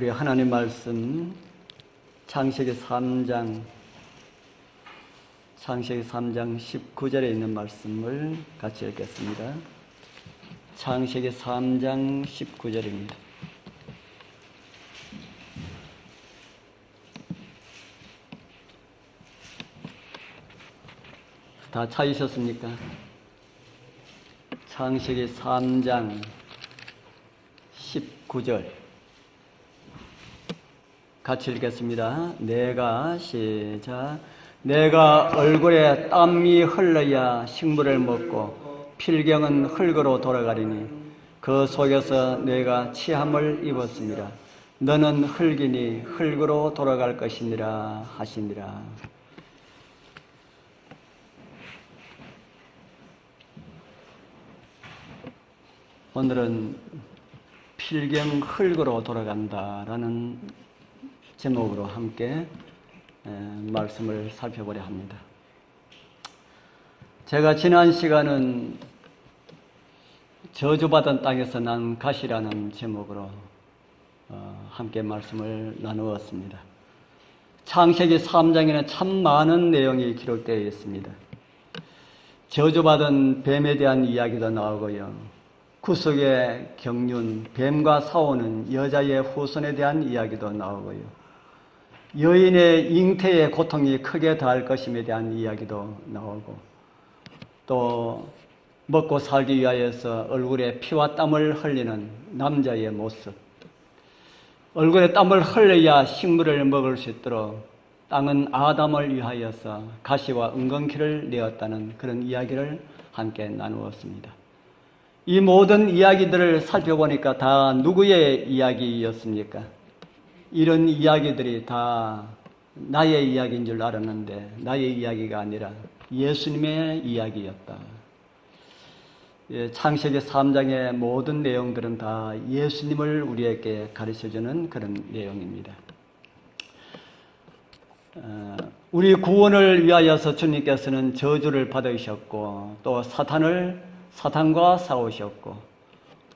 우리 하나님 말씀 창세기 3장 19절에 있는 말씀을 같이 읽겠습니다. 창세기 3장 19절입니다. 다 찾으셨습니까? 창세기 3장 19절 같이 읽겠습니다. 내가 얼굴에 땀이 흘러야 식물을 먹고 필경은 흙으로 돌아가리니 그 속에서 내가 취함을 입었습니다. 너는 흙이니 흙으로 돌아갈 것이니라 하시니라. 오늘은 필경 흙으로 돌아간다라는 제목으로 함께 말씀을 살펴보려 합니다. 제가 지난 시간은 저주받은 땅에서 난 가시라는 제목으로 함께 말씀을 나누었습니다. 창세기 3장에는 참 많은 내용이 기록되어 있습니다. 저주받은 뱀에 대한 이야기도 나오고요. 구속의 경륜, 뱀과 싸우는 여자의 후손에 대한 이야기도 나오고요. 여인의 잉태의 고통이 크게 더할 것임에 대한 이야기도 나오고, 또 먹고 살기 위하여서 얼굴에 피와 땀을 흘리는 남자의 모습, 얼굴에 땀을 흘려야 식물을 먹을 수 있도록 땅은 아담을 위하여서 가시와 은근키를 내었다는 그런 이야기를 함께 나누었습니다. 이 모든 이야기들을 살펴보니까 다 누구의 이야기였습니까? 이런 이야기들이 다 나의 이야기인 줄 알았는데 나의 이야기가 아니라 예수님의 이야기였다. 창세기 3장의 모든 내용들은 다 예수님을 우리에게 가르쳐주는 그런 내용입니다. 우리 구원을 위하여서 주님께서는 저주를 받으셨고 또 사탄과 싸우셨고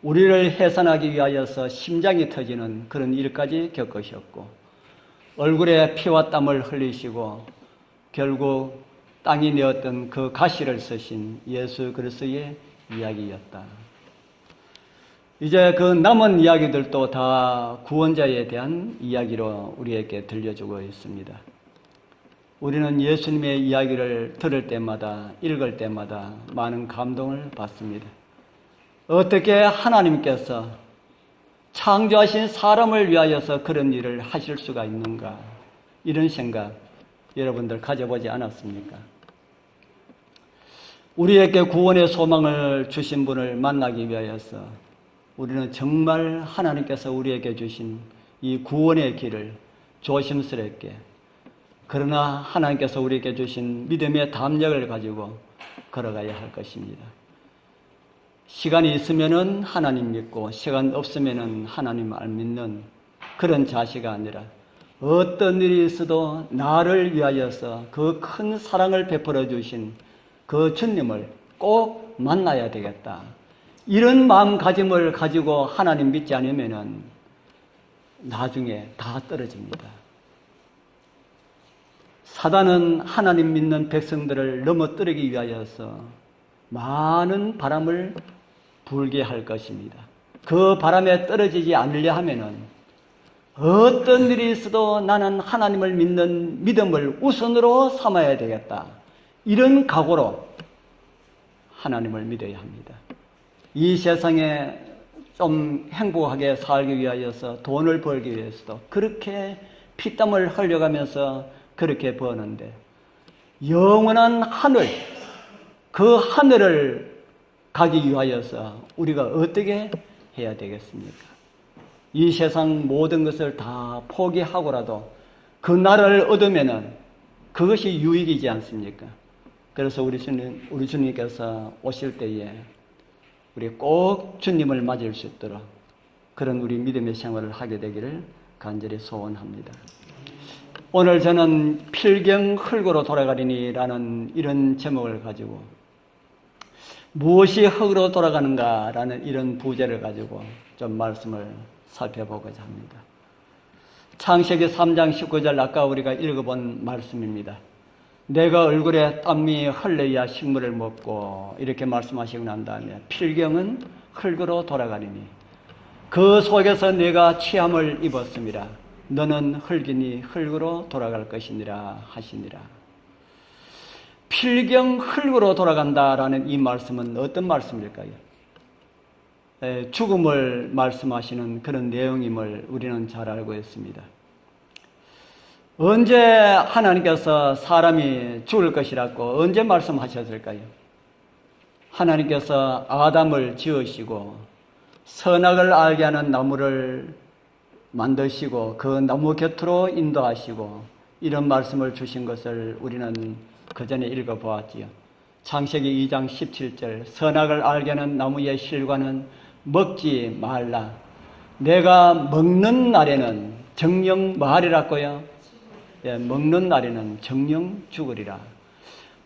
우리를 해산하기 위하여서 심장이 터지는 그런 일까지 겪으셨고 얼굴에 피와 땀을 흘리시고 결국 땅이 내었던 그 가시를 쓰신 예수 그리스도의 이야기였다. 이제 그 남은 이야기들도 다 구원자에 대한 이야기로 우리에게 들려주고 있습니다. 우리는 예수님의 이야기를 들을 때마다 읽을 때마다 많은 감동을 받습니다. 어떻게 하나님께서 창조하신 사람을 위하여서 그런 일을 하실 수가 있는가, 이런 생각 여러분들 가져보지 않았습니까? 우리에게 구원의 소망을 주신 분을 만나기 위하여서 우리는 정말 하나님께서 우리에게 주신 이 구원의 길을 조심스럽게, 그러나 하나님께서 우리에게 주신 믿음의 담력을 가지고 걸어가야 할 것입니다. 시간이 있으면은 하나님 믿고 시간 없으면은 하나님 안 믿는 그런 자세가 아니라 어떤 일이 있어도 나를 위하여서 그 큰 사랑을 베풀어 주신 그 주님을 꼭 만나야 되겠다. 이런 마음가짐을 가지고 하나님 믿지 않으면은 나중에 다 떨어집니다. 사단은 하나님 믿는 백성들을 넘어뜨리기 위하여서 많은 바람을 불게 할 것입니다. 그 바람에 떨어지지 않으려 하면은 어떤 일이 있어도 나는 하나님을 믿는 믿음을 우선으로 삼아야 되겠다. 이런 각오로 하나님을 믿어야 합니다. 이 세상에 좀 행복하게 살기 위하여서 돈을 벌기 위해서도 그렇게 피땀을 흘려가면서 그렇게 버는데 영원한 하늘, 그 하늘을 가기 위하여서 우리가 어떻게 해야 되겠습니까? 이 세상 모든 것을 다 포기하고라도 그 나라를 얻으면은 그것이 유익이지 않습니까? 그래서 우리 주님께서 오실 때에 우리 꼭 주님을 맞을 수 있도록 그런 우리 믿음의 생활을 하게 되기를 간절히 소원합니다. 오늘 저는 필경 흙으로 돌아가리니 라는 이런 제목을 가지고 무엇이 흙으로 돌아가는가 라는 이런 부제를 가지고 좀 말씀을 살펴보고자 합니다. 창세기 3장 19절 아까 우리가 읽어본 말씀입니다. 내가 얼굴에 땀이 흘려야 식물을 먹고 이렇게 말씀하시고 난 다음에 필경은 흙으로 돌아가리니 그 속에서 내가 취함을 입었습니다. 너는 흙이니 흙으로 돌아갈 것이니라 하시니라. 필경 흙으로 돌아간다라는 이 말씀은 어떤 말씀일까요? 죽음을 말씀하시는 그런 내용임을 우리는 잘 알고 있습니다. 언제 하나님께서 사람이 죽을 것이라고 언제 말씀하셨을까요? 하나님께서 아담을 지으시고 선악을 알게 하는 나무를 만드시고 그 나무 곁으로 인도하시고 이런 말씀을 주신 것을 우리는 그 전에 읽어보았지요. 창세기 2장 17절 선악을 알게 하는 나무의 실과는 먹지 말라. 내가 먹는 날에는 정령 뭐하리라고요? 먹는 날에는 정령 죽으리라.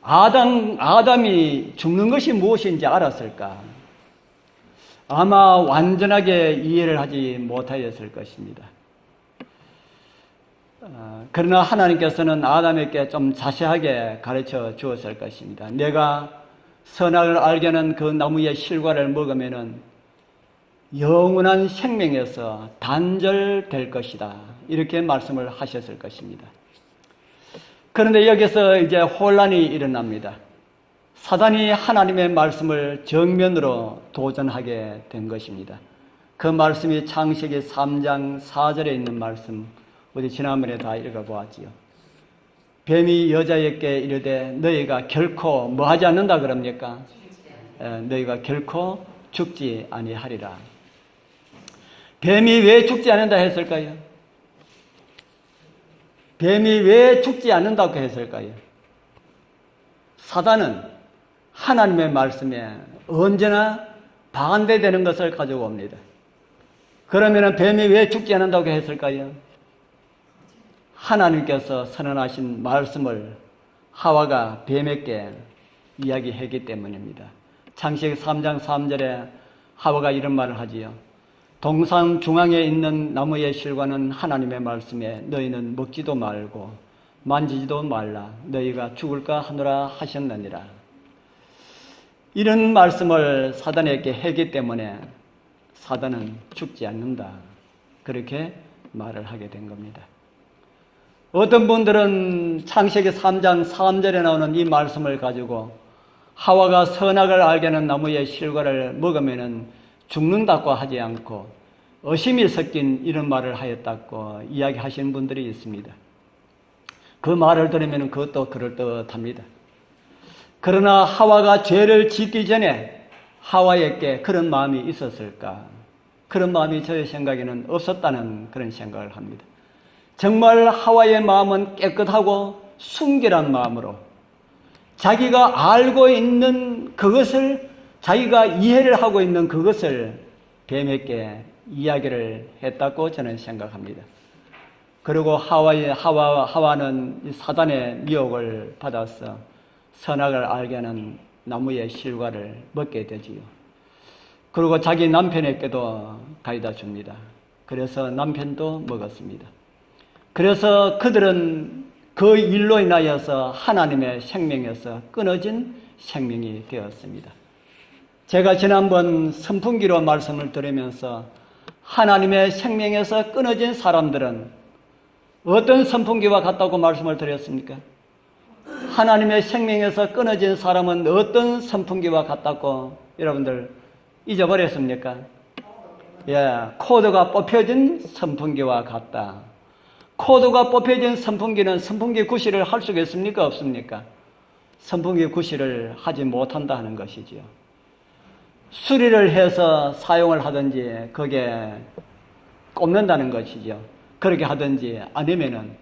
아담이 죽는 것이 무엇인지 알았을까? 아마 완전하게 이해를 하지 못하였을 것입니다. 그러나 하나님께서는 아담에게 좀 자세하게 가르쳐 주었을 것입니다. 내가 선악을 알게 하는 그 나무의 실과를 먹으면은 영원한 생명에서 단절될 것이다. 이렇게 말씀을 하셨을 것입니다. 그런데 여기서 이제 혼란이 일어납니다. 사단이 하나님의 말씀을 정면으로 도전하게 된 것입니다. 그 말씀이 창세기 3장 4절에 있는 말씀, 우리 지난번에 다 읽어보았지요. 뱀이 여자에게 이르되 너희가 결코 뭐 하지 않는다 그럽니까? 너희가 결코 죽지 아니하리라. 뱀이 왜 죽지 않는다 했을까요? 뱀이 왜 죽지 않는다고 했을까요? 사단은 하나님의 말씀에 언제나 반대되는 것을 가지고 옵니다. 그러면 뱀이 왜 죽지 않는다고 했을까요? 하나님께서 선언하신 말씀을 하와가 뱀에게 이야기했기 때문입니다. 창세기 3장 3절에 하와가 이런 말을 하지요. 동산 중앙에 있는 나무의 실과는 하나님의 말씀에 너희는 먹지도 말고 만지지도 말라. 너희가 죽을까 하노라 하셨느니라. 이런 말씀을 사단에게 했기 때문에 사단은 죽지 않는다. 그렇게 말을 하게 된 겁니다. 어떤 분들은 창세기 3장 3절에 나오는 이 말씀을 가지고 하와가 선악을 알게 하는 나무의 실과를 먹으면 죽는다고 하지 않고 의심이 섞인 이런 말을 하였다고 이야기하시는 분들이 있습니다. 그 말을 들으면 그것도 그럴듯합니다. 그러나 하와가 죄를 짓기 전에 하와에게 그런 마음이 있었을까? 그런 마음이 저의 생각에는 없었다는 그런 생각을 합니다. 정말 하와의 마음은 깨끗하고 순결한 마음으로 자기가 알고 있는 그것을, 자기가 이해를 하고 있는 그것을 뱀에게 이야기를 했다고 저는 생각합니다. 그리고 하와는 사단의 미혹을 받아서 선악을 알게 하는 나무의 실과를 먹게 되지요. 그리고 자기 남편에게도 가져다 줍니다. 그래서 남편도 먹었습니다. 그래서 그들은 그 일로 인하여서 하나님의 생명에서 끊어진 생명이 되었습니다. 제가 지난번 선풍기로 말씀을 드리면서 하나님의 생명에서 끊어진 사람들은 어떤 선풍기와 같다고 말씀을 드렸습니까? 하나님의 생명에서 끊어진 사람은 어떤 선풍기와 같다고 여러분들 잊어버렸습니까? 코드가 뽑혀진 선풍기와 같다. 코드가 뽑혀진 선풍기는 선풍기 구실을 할 수가 있습니까? 없습니까? 선풍기 구실을 하지 못한다 하는 것이지요. 수리를 해서 사용을 하든지 거기에 꼽는다는 것이죠. 그렇게 하든지 아니면은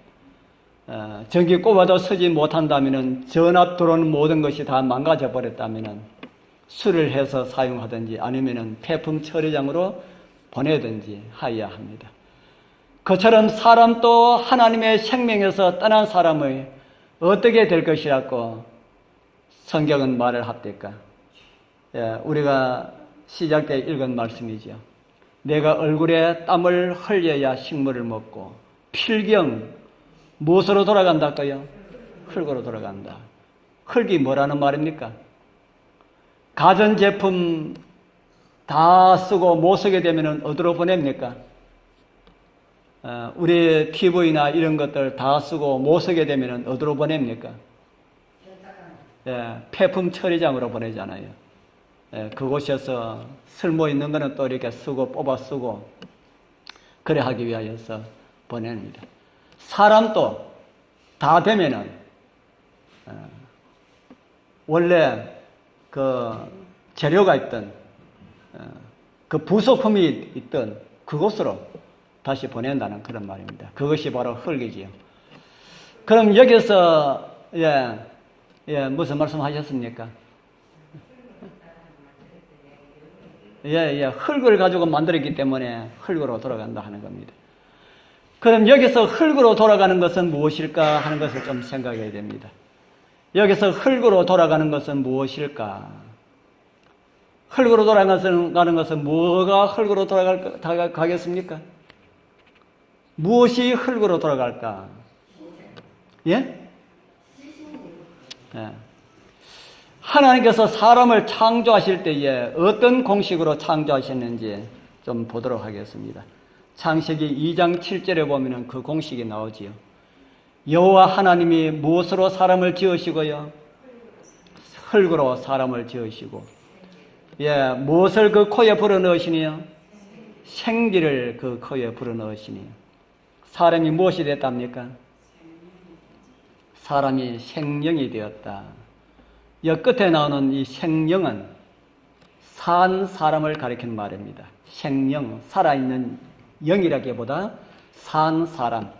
전기 꼽아도 쓰지 못한다면은 전압 들어오는 모든 것이 다 망가져 버렸다면은 수리를 해서 사용하든지 아니면은 폐품 처리장으로 보내든지 하여야 합니다. 그처럼 사람도 하나님의 생명에서 떠난 사람의 어떻게 될 것이라고 성경은 말을 합니까? 우리가 시작 때 읽은 말씀이죠. 내가 얼굴에 땀을 흘려야 식물을 먹고 필경, 무엇으로 돌아간다고요? 흙으로 돌아간다. 흙이 뭐라는 말입니까? 가전제품 다 쓰고 못 쓰게 되면 어디로 보냅니까? 우리 TV나 이런 것들 다 쓰고 못 쓰게 되면 어디로 보냅니까? 폐품 처리장으로 보내잖아요. 그곳에서 쓸모 있는 거는 또 이렇게 쓰고 뽑아 쓰고 그래 하기 위하여서 보냅니다. 사람도 다 되면은 원래 그 재료가 있던 그 부속품이 있던 그곳으로 다시 보낸다는 그런 말입니다. 그것이 바로 흙이지요. 그럼 여기서 무슨 말씀 하셨습니까? 흙을 가지고 만들었기 때문에 흙으로 돌아간다 하는 겁니다. 그럼 여기서 흙으로 돌아가는 것은 무엇일까 하는 것을 좀 생각해야 됩니다. 여기서 흙으로 돌아가는 것은 무엇일까? 흙으로 돌아가는 것은 뭐가 흙으로 돌아가겠습니까? 무엇이 흙으로 돌아갈까? 하나님께서 사람을 창조하실 때에 어떤 공식으로 창조하셨는지 좀 보도록 하겠습니다. 창세기 2장 7절에 보면 그 공식이 나오지요. 여호와 하나님이 무엇으로 사람을 지으시고요? 흙으로 사람을 지으시고, 무엇을 그 코에 불어넣으시니요? 생기를 그 코에 불어넣으시니. 사람이 무엇이 됐답니까? 사람이 생명이 되었다. 여 끝에 나오는 이 생명은 산 사람을 가리키는 말입니다. 생명, 살아있는 영이라기보다 산 사람,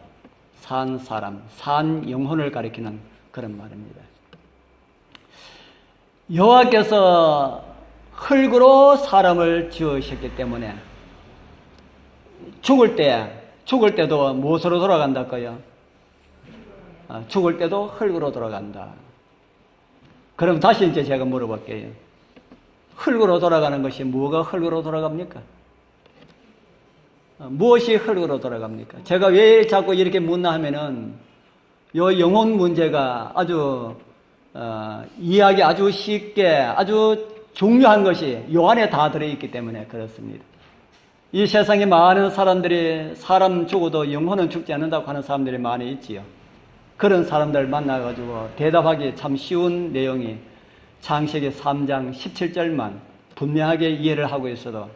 산 영혼을 가리키는 그런 말입니다. 여호와께서 흙으로 사람을 지으셨기 때문에 죽을 때도 무엇으로 돌아간다고요? 죽을 때도 흙으로 돌아간다. 그럼 다시 이제 제가 물어볼게요. 흙으로 돌아가는 것이 뭐가 흙으로 돌아갑니까? 무엇이 흙으로 돌아갑니까? 제가 왜 자꾸 이렇게 묻나 하면은 요 영혼 문제가 아주 이해하기 아주 쉽게 아주 중요한 것이 요 안에 다 들어있기 때문에 그렇습니다. 이 세상에 많은 사람들이 사람 죽어도 영혼은 죽지 않는다고 하는 사람들이 많이 있지요. 그런 사람들 만나가지고 대답하기 참 쉬운 내용이 창세기 3장 17절만 분명하게 이해를 하고 있어도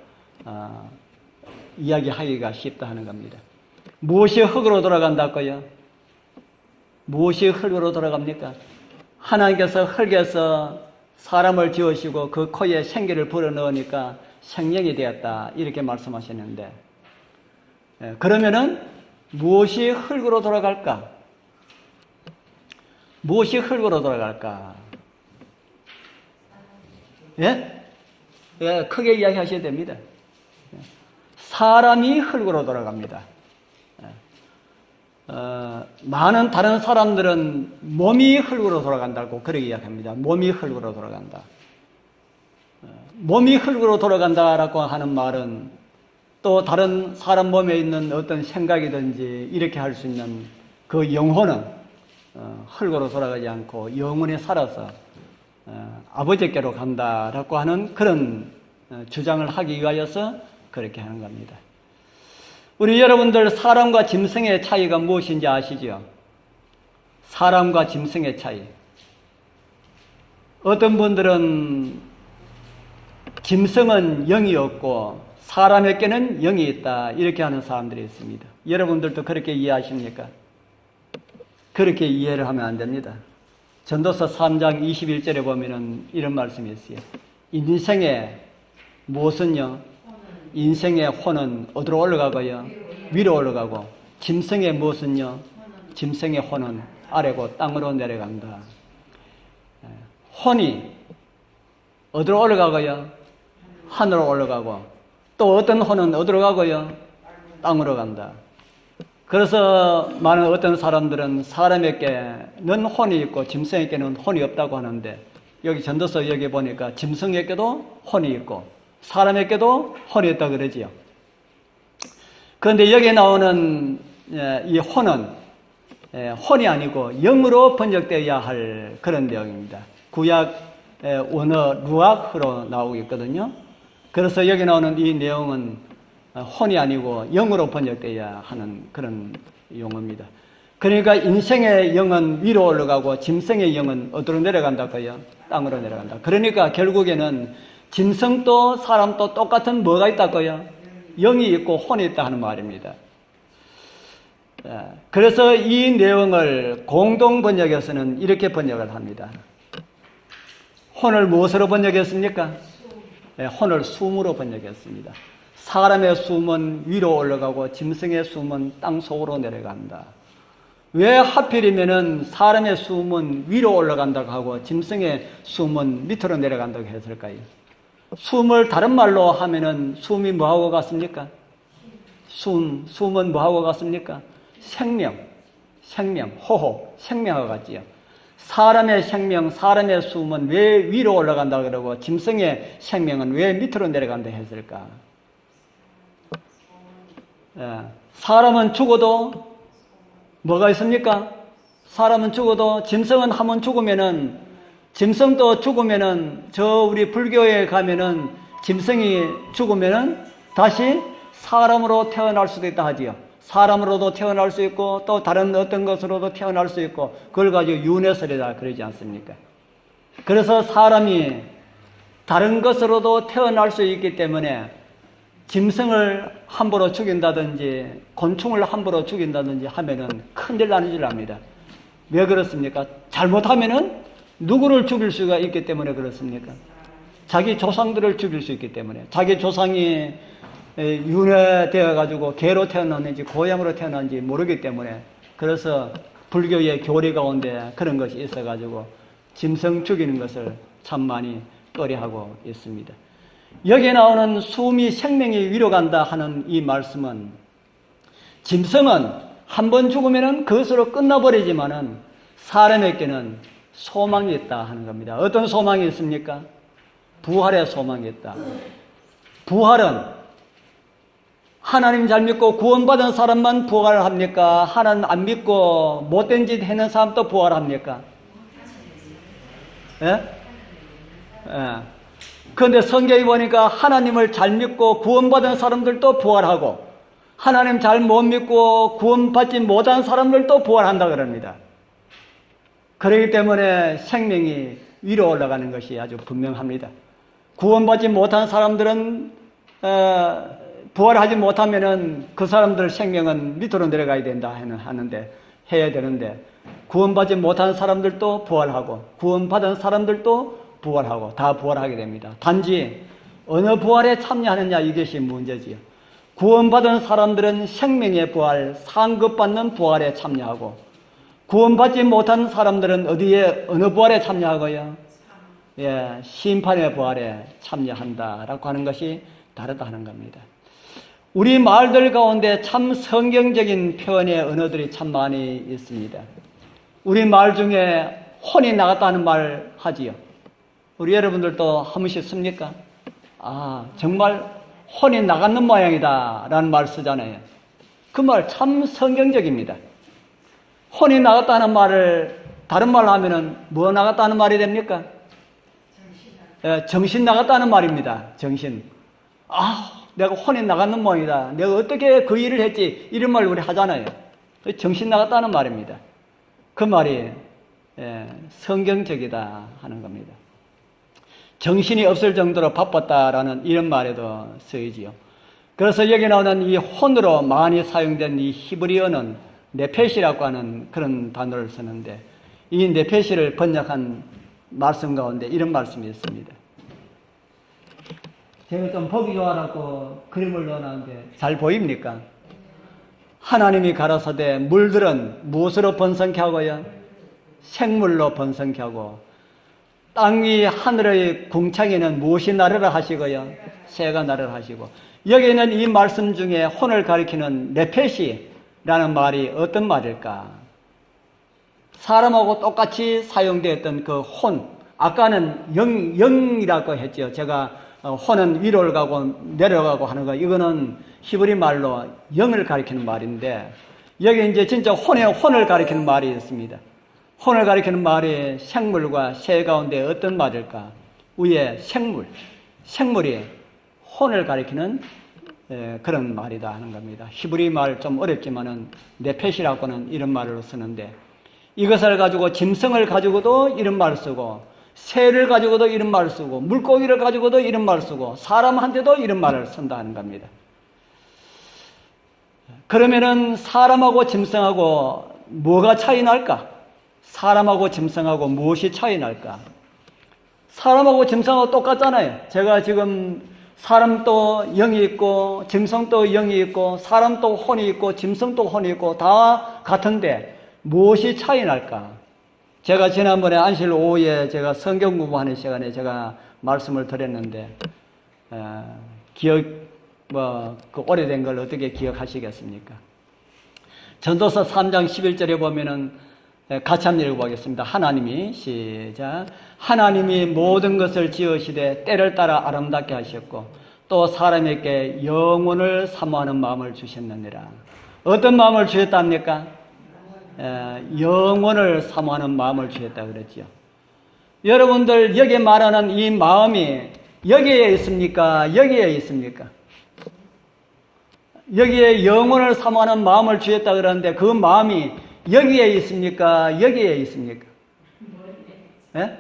이야기하기가 쉽다 하는 겁니다. 무엇이 흙으로 돌아간다고요? 무엇이 흙으로 돌아갑니까? 하나님께서 흙에서 사람을 지으시고 그 코에 생기를 불어넣으니까 생명이 되었다 이렇게 말씀하셨는데, 그러면은 무엇이 흙으로 돌아갈까? 무엇이 흙으로 돌아갈까? 크게 이야기하셔야 됩니다. 사람이 흙으로 돌아갑니다. 많은 다른 사람들은 몸이 흙으로 돌아간다고 그렇게 이야기합니다. 몸이 흙으로 돌아간다. 몸이 흙으로 돌아간다라고 하는 말은 또 다른 사람 몸에 있는 어떤 생각이든지 이렇게 할 수 있는 그 영혼은 흙으로 돌아가지 않고 영원히 살아서 아버지께로 간다라고 하는 그런 주장을 하기 위하여서 그렇게 하는 겁니다. 우리 여러분들 사람과 짐승의 차이가 무엇인지 아시죠? 사람과 짐승의 차이. 어떤 분들은 짐승은 영이 없고 사람에게는 영이 있다 이렇게 하는 사람들이 있습니다. 여러분들도 그렇게 이해하십니까? 그렇게 이해를 하면 안 됩니다. 전도서 3장 21절에 보면은 이런 말씀이 있어요. 인생의 무엇은요? 인생의 혼은 어디로 올라가고요? 위로 올라가고, 짐승의 무엇은요? 짐승의 혼은 아래고 땅으로 내려간다. 혼이 어디로 올라가고요? 하늘로 올라가고, 또 어떤 혼은 어디로 가고요? 땅으로 간다. 그래서 많은 어떤 사람들은 사람에게는 혼이 있고 짐승에게는 혼이 없다고 하는데, 여기 전도서 여기 보니까 짐승에게도 혼이 있고 사람에게도 혼이 있다 그러지요. 그런데 여기에 나오는 이 혼은 혼이 아니고 영으로 번역되어야 할 그런 내용입니다. 구약 원어 루아흐로 나오고 있거든요. 그래서 여기 나오는 이 내용은 혼이 아니고 영으로 번역되어야 하는 그런 용어입니다. 그러니까 인생의 영은 위로 올라가고 짐승의 영은 어디로 내려간다고요? 땅으로 내려간다. 그러니까 결국에는 짐승도 사람도 똑같은 뭐가 있다고요? 영이 있고 혼이 있다 하는 말입니다. 그래서 이 내용을 공동 번역에서는 이렇게 번역을 합니다. 혼을 무엇으로 번역했습니까? 혼을 숨으로 번역했습니다. 사람의 숨은 위로 올라가고 짐승의 숨은 땅 속으로 내려간다. 왜 하필이면은 사람의 숨은 위로 올라간다고 하고 짐승의 숨은 밑으로 내려간다고 했을까요? 숨을 다른 말로 하면은 숨이 뭐하고 같습니까? 숨은 뭐하고 같습니까? 생명, 호흡, 생명하고 같지요. 사람의 생명, 사람의 숨은 왜 위로 올라간다 그러고 짐승의 생명은 왜 밑으로 내려간다 했을까? 사람은 죽어도 뭐가 있습니까? 사람은 죽어도 짐승은 한번 죽으면은 짐승도 죽으면은 저 우리 불교에 가면은 짐승이 죽으면은 다시 사람으로 태어날 수도 있다 하지요. 사람으로도 태어날 수 있고 또 다른 어떤 것으로도 태어날 수 있고 그걸 가지고 윤회설이다 그러지 않습니까? 그래서 사람이 다른 것으로도 태어날 수 있기 때문에 짐승을 함부로 죽인다든지 곤충을 함부로 죽인다든지 하면은 큰일 나는 줄 압니다. 왜 그렇습니까? 잘못하면은 누구를 죽일 수가 있기 때문에 그렇습니까? 자기 조상들을 죽일 수 있기 때문에 자기 조상이 윤회되어 가지고 개로 태어났는지 고양이로 태어났는지 모르기 때문에 그래서 불교의 교리 가운데 그런 것이 있어 가지고 짐승 죽이는 것을 참 많이 꺼려하고 있습니다. 여기에 나오는 숨이 생명이 위로 간다 하는 이 말씀은 짐승은 한 번 죽으면 그것으로 끝나버리지만은 사람에게는 소망이 있다 하는 겁니다. 어떤 소망이 있습니까? 부활의 소망이 있다. 부활은 하나님 잘 믿고 구원받은 사람만 부활을 합니까? 하나님 안 믿고 못된 짓 하는 사람도 부활합니까? 예? 예. 그런데 성경에 보니까 하나님을 잘 믿고 구원받은 사람들도 부활하고 하나님 잘 못 믿고 구원받지 못한 사람들도 부활한다 그럽니다. 그렇기 때문에 생명이 위로 올라가는 것이 아주 분명합니다. 구원받지 못한 사람들은 부활하지 못하면은 그 사람들 생명은 밑으로 내려가야 된다 하는데 해야 되는데 구원받지 못한 사람들도 부활하고 구원받은 사람들도 부활하고 다 부활하게 됩니다. 단지 어느 부활에 참여하느냐 이것이 문제지요. 구원받은 사람들은 생명의 부활, 상급받는 부활에 참여하고 구원받지 못한 사람들은 어디에 어느 부활에 참여하고요? 예, 심판의 부활에 참여한다라고 하는 것이 다르다 하는 겁니다. 우리 말들 가운데 참 성경적인 표현의 언어들이 참 많이 있습니다. 우리 말 중에 혼이 나갔다는 말 하지요. 우리 여러분들도 한 번씩 씁니까? 아, 정말 혼이 나갔는 모양이다 라는 말 쓰잖아요. 그 말 참 성경적입니다. 혼이 나갔다는 말을 다른 말로 하면은 뭐 나갔다는 말이 됩니까? 정신 나갔다는 말입니다. 정신. 아, 내가 혼이 나갔는 모양이다. 내가 어떻게 그 일을 했지? 이런 말 우리 하잖아요. 정신 나갔다는 말입니다. 그 말이 성경적이다 하는 겁니다. 정신이 없을 정도로 바빴다라는 이런 말에도 쓰이지요. 그래서 여기 나오는 이 혼으로 많이 사용된 이 히브리어는 네페시라고 하는 그런 단어를 쓰는데 이 네페시를 번역한 말씀 가운데 이런 말씀이 있습니다. 제가 좀 보기 좋아라고 그림을 넣어놨는데 잘 보입니까? 하나님이 가라사대 물들은 무엇으로 번성케 하고요? 생물로 번성케 하고 땅 위 하늘의 궁창에는 무엇이 나르라 하시고요? 새가 나르라 하시고 여기에는 이 말씀 중에 혼을 가리키는 네페시라는 말이 어떤 말일까? 사람하고 똑같이 사용되었던 그 혼, 아까는 영이라고 했죠. 제가 혼은 위로 가고 내려가고 하는 거 이거는 히브리 말로 영을 가리키는 말인데 여기 이제 진짜 혼을 가리키는 말이 있습니다. 혼을 가리키는 말이 생물과 새 가운데 어떤 말일까? 위에 생물이 혼을 가리키는 그런 말이다 하는 겁니다. 히브리 말 좀 어렵지만은 네펫이라고는 이런 말을 쓰는데, 이것을 가지고 짐승을 가지고도 이런 말을 쓰고, 새를 가지고도 이런 말을 쓰고, 물고기를 가지고도 이런 말을 쓰고, 사람한테도 이런 말을 쓴다 하는 겁니다. 그러면은 사람하고 짐승하고 뭐가 차이 날까? 사람하고 짐승하고 무엇이 차이 날까? 사람하고 짐승하고 똑같잖아요. 제가 지금 사람도 영이 있고 짐승도 영이 있고 사람도 혼이 있고 짐승도 혼이 있고 다 같은데 무엇이 차이 날까? 제가 지난번에 안실 오후에 제가 성경 공부하는 시간에 제가 말씀을 드렸는데 그 오래된 걸 어떻게 기억하시겠습니까? 전도서 3장 11절에 보면은 같이 한번 읽어보겠습니다. 하나님이 시작. 하나님이 모든 것을 지으시되 때를 따라 아름답게 하셨고 또 사람에게 영혼을 사모하는 마음을 주셨느니라. 어떤 마음을 주셨답니까? 영혼을 사모하는 마음을 주셨다 그랬죠. 여러분들 여기 말하는 이 마음이 여기에 있습니까? 여기에 있습니까? 여기에 영혼을 사모하는 마음을 주셨다 그러는데 그 마음이 여기에 있습니까? 여기에 있습니까? 예?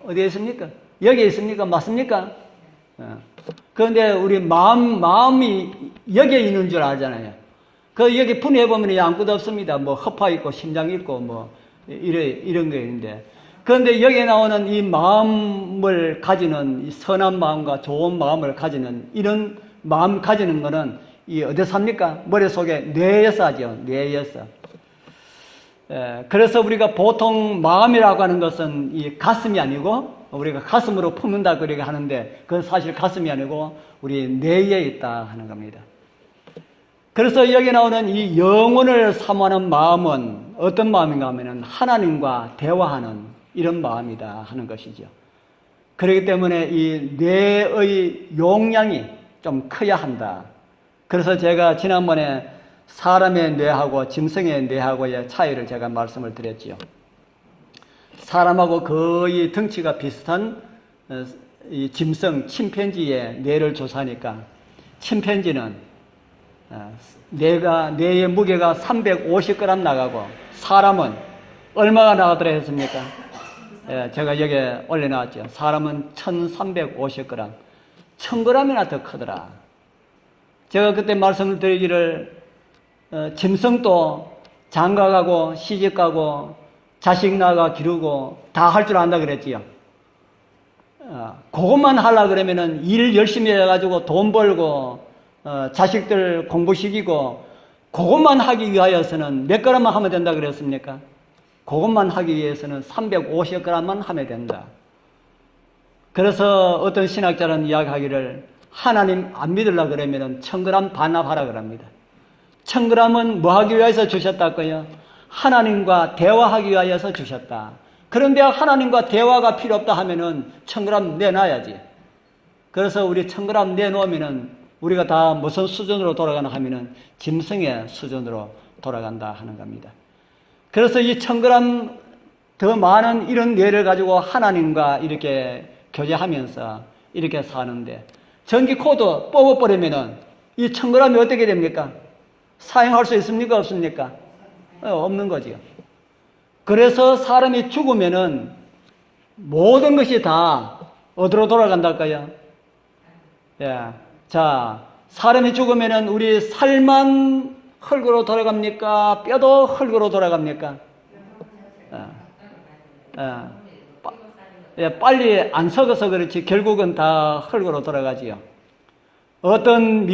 어디에 있습니까? 여기에 있습니까? 맞습니까? 그런데 우리 마음이 여기에 있는 줄 알잖아요. 여기 분해해보면 아무것도 없습니다. 뭐 허파 있고 심장 있고 뭐 이런 게 있는데, 그런데 여기에 나오는 이 마음을 가지는 이 선한 마음과 좋은 마음을 가지는 이런 마음 가지는 거는 이 어디서 삽니까? 머릿속에 뇌에서 하죠. 뇌에서. 그래서 우리가 보통 마음이라고 하는 것은 이 가슴이 아니고 우리가 가슴으로 품는다 그렇게 하는데 그건 사실 가슴이 아니고 우리 뇌에 있다 하는 겁니다. 그래서 여기 나오는 이 영혼을 사모하는 마음은 어떤 마음인가 하면은 하나님과 대화하는 이런 마음이다 하는 것이죠. 그렇기 때문에 이 뇌의 용량이 좀 커야 한다. 그래서 제가 지난번에 사람의 뇌하고 짐승의 뇌하고의 차이를 제가 말씀을 드렸지요. 사람하고 거의 덩치가 비슷한 이 짐승, 침팬지의 뇌를 조사하니까 침팬지는 뇌의 무게가 350g 나가고 사람은 얼마가 나가더라 했습니까? 제가 여기에 올려놨죠. 사람은 1350g, 1000g이나 더 크더라. 제가 그때 말씀을 드리기를 짐승도 장가가고 시집가고 자식 낳아 기르고 다 할 줄 안다 그랬지요. 그것만 하려고 그러면은 일 열심히 해가지고 돈 벌고 자식들 공부시키고 그것만 하기 위하여서는 몇 g만 하면 된다 그랬습니까? 그것만 하기 위해서는 350g만 하면 된다. 그래서 어떤 신학자는 이야기하기를 하나님 안 믿으려고 그러면은 1000g 반납하라 그럽니다. 1000g은 뭐 하기 위해서 주셨다고요? 하나님과 대화하기 위해서 주셨다. 그런데 하나님과 대화가 필요 없다 하면은 1000g 내놔야지. 그래서 우리 1000g 내놓으면은 우리가 다 무슨 수준으로 돌아가나 하면은 짐승의 수준으로 돌아간다 하는 겁니다. 그래서 이 1000g 더 많은 이런 뇌를 가지고 하나님과 이렇게 교제하면서 이렇게 사는데 전기 코드 뽑아버리면은 이 1000g이 어떻게 됩니까? 사용할 수 있습니까? 없습니까? 없는 거지요. 그래서 사람이 죽으면은 모든 것이 다 어디로 돌아간달까요? 예. 자, 사람이 죽으면은 우리 살만 흙으로 돌아갑니까? 뼈도 흙으로 돌아갑니까? 빨리 안 썩어서 그렇지 결국은 다 흙으로 돌아가지요. 어떤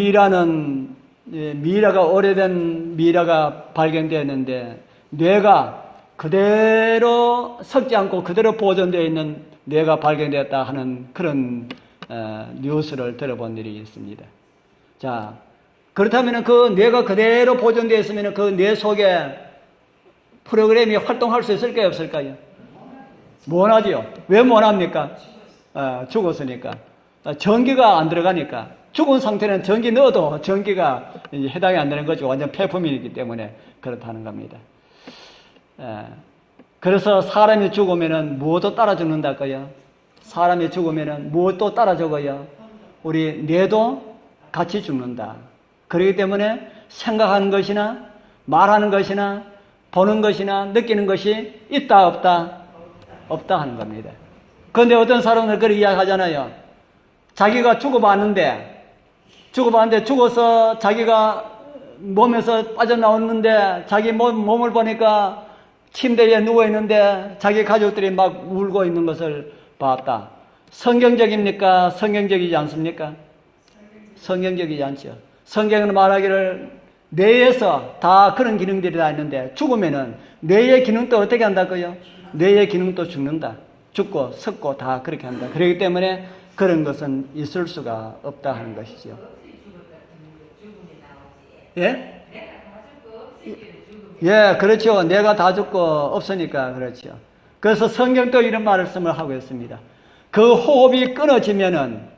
미라가 오래된 미라가 발견되었는데 뇌가 그대로 썩지 않고 그대로 보존되어 있는 뇌가 발견되었다 하는 그런 뉴스를 들어본 일이 있습니다. 자, 그렇다면 그 뇌가 그대로 보존되어 있으면 그 뇌 속에 프로그램이 활동할 수 있을까요? 없을까요? 못하지요. 왜 못합니까? 죽었으니까. 전기가 안 들어가니까. 죽은 상태는 전기 넣어도 전기가 이제 해당이 안 되는 거죠. 완전 폐품이기 때문에 그렇다는 겁니다. 그래서 사람이 죽으면은 무엇도 따라 죽는다고요? 사람이 죽으면은 무엇도 따라 죽어요? 우리 뇌도 같이 죽는다. 그렇기 때문에 생각하는 것이나 말하는 것이나 보는 것이나 느끼는 것이 있다 없다? 없다 하는 겁니다. 그런데 어떤 사람은 그렇게 이야기하잖아요. 자기가 죽어봤는데 죽어서 자기가 몸에서 빠져나왔는데 자기 몸을 보니까 침대에 누워있는데 자기 가족들이 막 울고 있는 것을 봤다. 성경적입니까? 성경적이지 않습니까? 성경적이지 않죠. 성경은 말하기를 뇌에서 다 그런 기능들이 다 있는데 죽으면은 뇌의 기능도 어떻게 한다고요? 뇌의 기능도 죽는다. 죽고 썩고 다 그렇게 한다. 그렇기 때문에 그런 것은 있을 수가 없다 하는 것이죠. 예? 예, 그렇죠. 내가 다 죽고 없으니까 그렇죠. 그래서 성경도 이런 말씀을 하고 있습니다. 그 호흡이 끊어지면은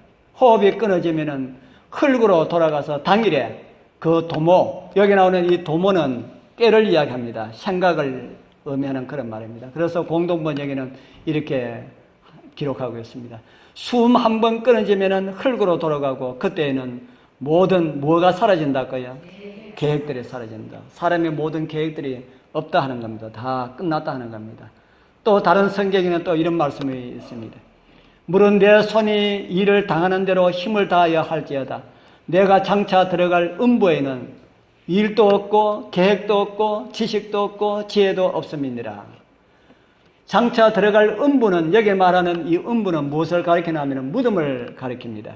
흙으로 돌아가서 당일에 그 도모, 여기 나오는 이 도모는 깨를 이야기합니다. 생각을 의미하는 그런 말입니다. 그래서 공동번역에는 이렇게 기록하고 있습니다. 숨 한 번 끊어지면은 흙으로 돌아가고 그때에는 모든 뭐가 사라진다고요? 계획들이 사라진다. 사람의 모든 계획들이 없다 하는 겁니다. 다 끝났다 하는 겁니다. 또 다른 성경에는 또 이런 말씀이 있습니다. 물은 내 손이 일을 당하는 대로 힘을 다하여 할지어다. 내가 장차 들어갈 음부에는 일도 없고 계획도 없고 지식도 없고 지혜도 없음이니라. 장차 들어갈 음부는, 여기 말하는 이 음부는 무엇을 가리키냐 하면 무덤을 가리킵니다.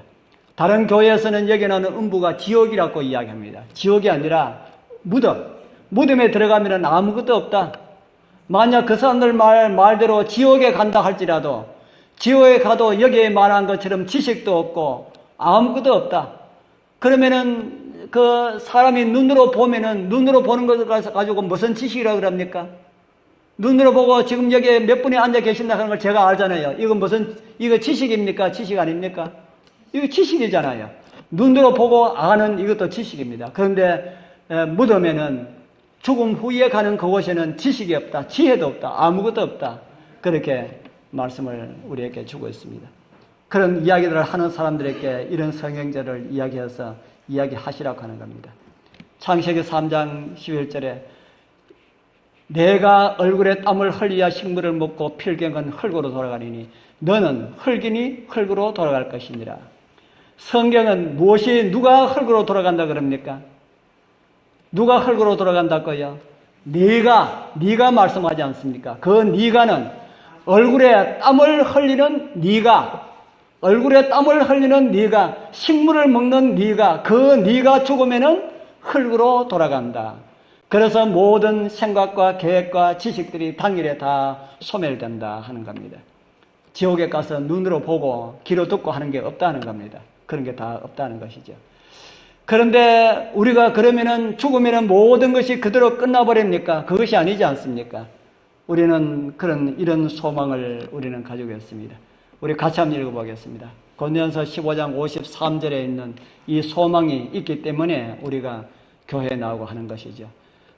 다른 교회에서는 여기 나오는 음부가 지옥이라고 이야기합니다. 지옥이 아니라 무덤. 무덤에 들어가면 아무것도 없다. 만약 그 사람들 말대로 지옥에 간다 할지라도 지옥에 가도 여기에 말한 것처럼 지식도 없고 아무것도 없다. 그러면은 그 사람이 눈으로 보면은 눈으로 보는 것을 가지고 무슨 지식이라고 그럽니까? 눈으로 보고 지금 여기에 몇 분이 앉아 계신다 하는 걸 제가 알잖아요. 이거 지식입니까? 지식 아닙니까? 이거 지식이잖아요. 눈으로 보고 아는 이것도 지식입니다. 그런데 무덤에는 죽음 후에 가는 그곳에는 지식이 없다. 지혜도 없다. 아무것도 없다. 그렇게 말씀을 우리에게 주고 있습니다. 그런 이야기들을 하는 사람들에게 이런 성경절을 이야기해서 이야기하시라고 하는 겁니다. 창세기 3장 11절에 내가 얼굴에 땀을 흘리야 식물을 먹고 필경은 흙으로 돌아가리니 너는 흙이니 흙으로 돌아갈 것이니라. 성경은 누가 흙으로 돌아간다 그럽니까? 누가 흙으로 돌아간다고요? 네가 말씀하지 않습니까? 그 네가는 얼굴에 땀을 흘리는 네가 식물을 먹는 네가 죽으면은 흙으로 돌아간다. 그래서 모든 생각과 계획과 지식들이 당일에 다 소멸된다 하는 겁니다. 지옥에 가서 눈으로 보고 귀로 듣고 하는 게 없다는 겁니다. 그런 게 다 없다는 것이죠. 그런데 우리가 그러면은 죽으면은 모든 것이 그대로 끝나버립니까? 그것이 아니지 않습니까? 우리는 이런 소망을 우리는 가지고 있습니다. 우리 같이 한번 읽어보겠습니다. 고린도전서 15장 53절에 있는 이 소망이 있기 때문에 우리가 교회에 나오고 하는 것이죠.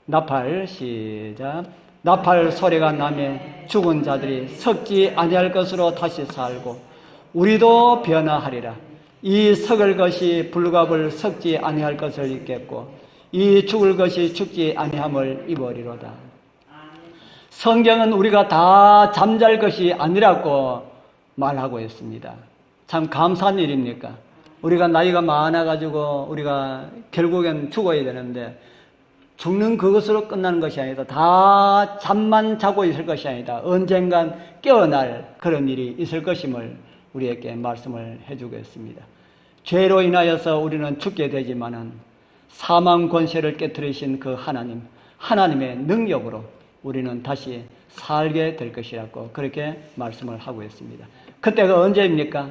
나팔 시작. 나팔 소리가 나면 죽은 자들이 썩지 아니할 것으로 다시 살고 우리도 변화하리라. 이 썩을 것이 불갑을 썩지 아니할 것을 입겠고 이 죽을 것이 죽지 아니함을 입으리로다. 성경은 우리가 다 잠잘 것이 아니라고 말하고 있습니다. 참 감사한 일입니까? 우리가 나이가 많아가지고 우리가 결국엔 죽어야 되는데 죽는 그것으로 끝나는 것이 아니다. 다 잠만 자고 있을 것이 아니다. 언젠간 깨어날 그런 일이 있을 것임을 우리에게 말씀을 해주고 있습니다. 죄로 인하여서 우리는 죽게 되지만은 사망 권세를 깨뜨리신 그 하나님의 능력으로 우리는 다시 살게 될 것이라고 그렇게 말씀을 하고 있습니다. 그때가 언제입니까?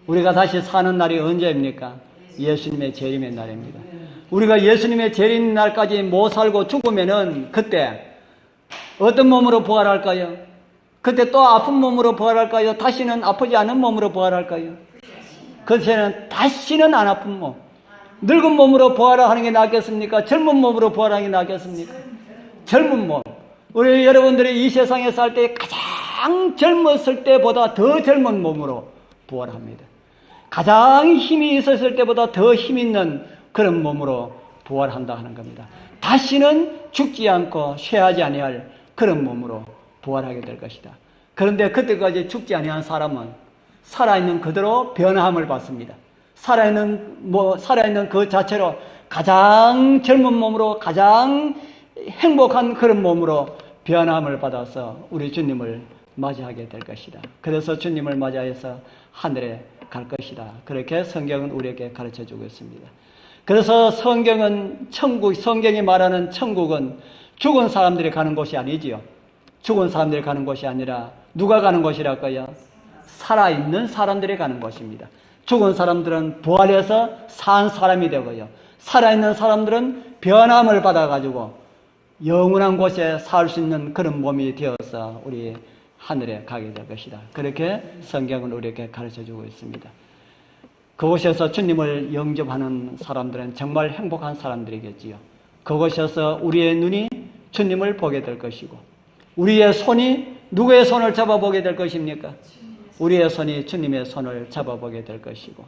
우리가 다시 사는 날이 언제입니까? 예수님의 재림의 날입니다. 우리가 예수님의 재림 날까지 못 살고 죽으면은 그때 어떤 몸으로 부활할까요? 그때 또 아픈 몸으로 부활할까요? 다시는 아프지 않은 몸으로 부활할까요? 그것에는 다시는 안 아픈 몸. 늙은 몸으로 부활하는 게 낫겠습니까? 젊은 몸으로 부활하는 게 낫겠습니까? 젊은 몸. 우리 여러분들이 이 세상에 살 때 가장 젊었을 때보다 더 젊은 몸으로 부활합니다. 가장 힘이 있었을 때보다 더 힘 있는 그런 몸으로 부활한다 하는 겁니다. 다시는 죽지 않고 쇠하지 아니할 그런 몸으로 부활하게 될 것이다. 그런데 그때까지 죽지 아니한 사람은 살아있는 그대로 변함을 받습니다. 살아있는 그 자체로 가장 젊은 몸으로 가장 행복한 그런 몸으로 변함을 받아서 우리 주님을 맞이하게 될 것이다. 그래서 주님을 맞이해서 하늘에 갈 것이다. 그렇게 성경은 우리에게 가르쳐 주고 있습니다. 그래서 성경이 말하는 천국은 죽은 사람들이 가는 곳이 아니지요. 죽은 사람들이 가는 곳이 아니라 누가 가는 곳이랄까요? 살아있는 사람들이 가는 곳입니다. 죽은 사람들은 부활해서 산 사람이 되고요. 살아있는 사람들은 변함을 받아가지고 영원한 곳에 살 수 있는 그런 몸이 되어서 우리 하늘에 가게 될 것이다. 그렇게 성경은 우리에게 가르쳐주고 있습니다. 그곳에서 주님을 영접하는 사람들은 정말 행복한 사람들이겠지요. 그곳에서 우리의 눈이 주님을 보게 될 것이고 우리의 손이 누구의 손을 잡아보게 될 것입니까? 우리의 손이 주님의 손을 잡아보게 될 것이고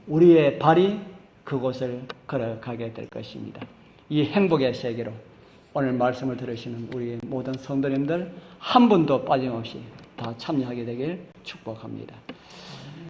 우리의 발이 그곳을 걸어가게 될 것입니다. 이 행복의 세계로 오늘 말씀을 들으시는 우리 모든 성도님들 한 분도 빠짐없이 다 참여하게 되길 축복합니다.